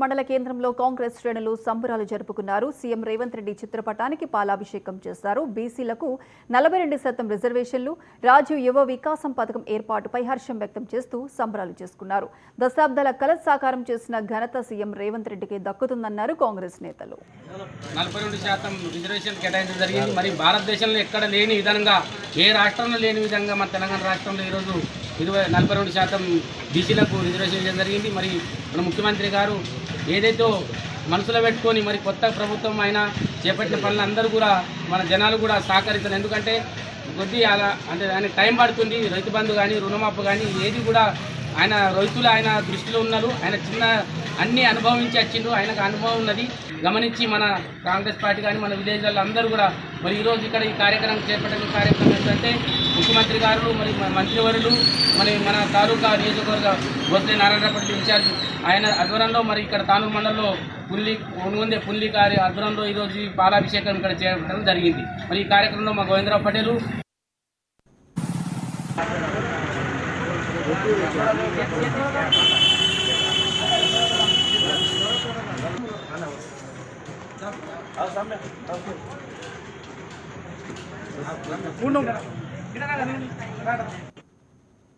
మండల కేంద్రంలో కాంగ్రెస్ శ్రేణులు సంబరాలు జరుపుకున్నారు. సీఎం రేవంత్ రెడ్డి చిత్రపటానికి పాలాభిషేకం చేశారు. బీసీలకు 42% రిజర్వేషన్లు, రాజీవ్ యువ వికాసం పథకం ఏర్పాటుపై హర్షం వ్యక్తం చేస్తూ సంబరాలు చేసుకున్నారు. దశాబ్దాల కల సాకారం చేసిన ఘనత సీఎం రేవంత్ రెడ్డికి దక్కుతుందన్నారు కాంగ్రెస్ నేతలు. 42% రిజర్వేషన్ కేటాయించడం జరిగింది. మరి భారతదేశంలో ఎక్కడ లేని విధంగా, ఏ రాష్ట్రంలో లేని విధంగా మన తెలంగాణ రాష్ట్రంలో ఈరోజు 42% బీసీలకు రిజర్వేషన్ చేయడం జరిగింది. మరి మన ముఖ్యమంత్రి గారు ఏదైతే మనసులో పెట్టుకొని మరి కొత్త ప్రభుత్వం ఆయన చేపట్టిన పనులు అందరూ కూడా మన జనాలు కూడా సహకరిస్తారు. ఎందుకంటే కొద్దిగా అంటే ఆయన టైం పడుతుంది. రైతు బంధు కానీ రుణమాఫీ కానీ ఏది కూడా ఆయన రైతులు ఆయన దృష్టిలో ఉన్నారు. ఆయన అన్ని అనుభవించి వచ్చిండు. ఆయనకు అనుభవం ఉన్నది గమనించి మన కాంగ్రెస్ పార్టీ కానీ మన విలేజ్లలో అందరూ కూడా మరి ఈరోజు ఇక్కడ ఈ కార్యక్రమం చేపట్టిన కార్యక్రమం ఏంటంటే ముఖ్యమంత్రి గారు మరి మంత్రివర్యులు మరి మన తాలూకా నియోజకవర్గ బొత్స నారాయణపల్లి ఇన్ఛార్జ్ ఆయన ఆధ్వర్యంలో మరి ఇక్కడ తానూరు మండలంలో పుల్లి గారి ఆధ్వర్యంలో ఈరోజు ఈ పాలాభిషేకం ఇక్కడ చేయడం జరిగింది. మరి ఈ కార్యక్రమంలో మా గోవిందరావు పటేలు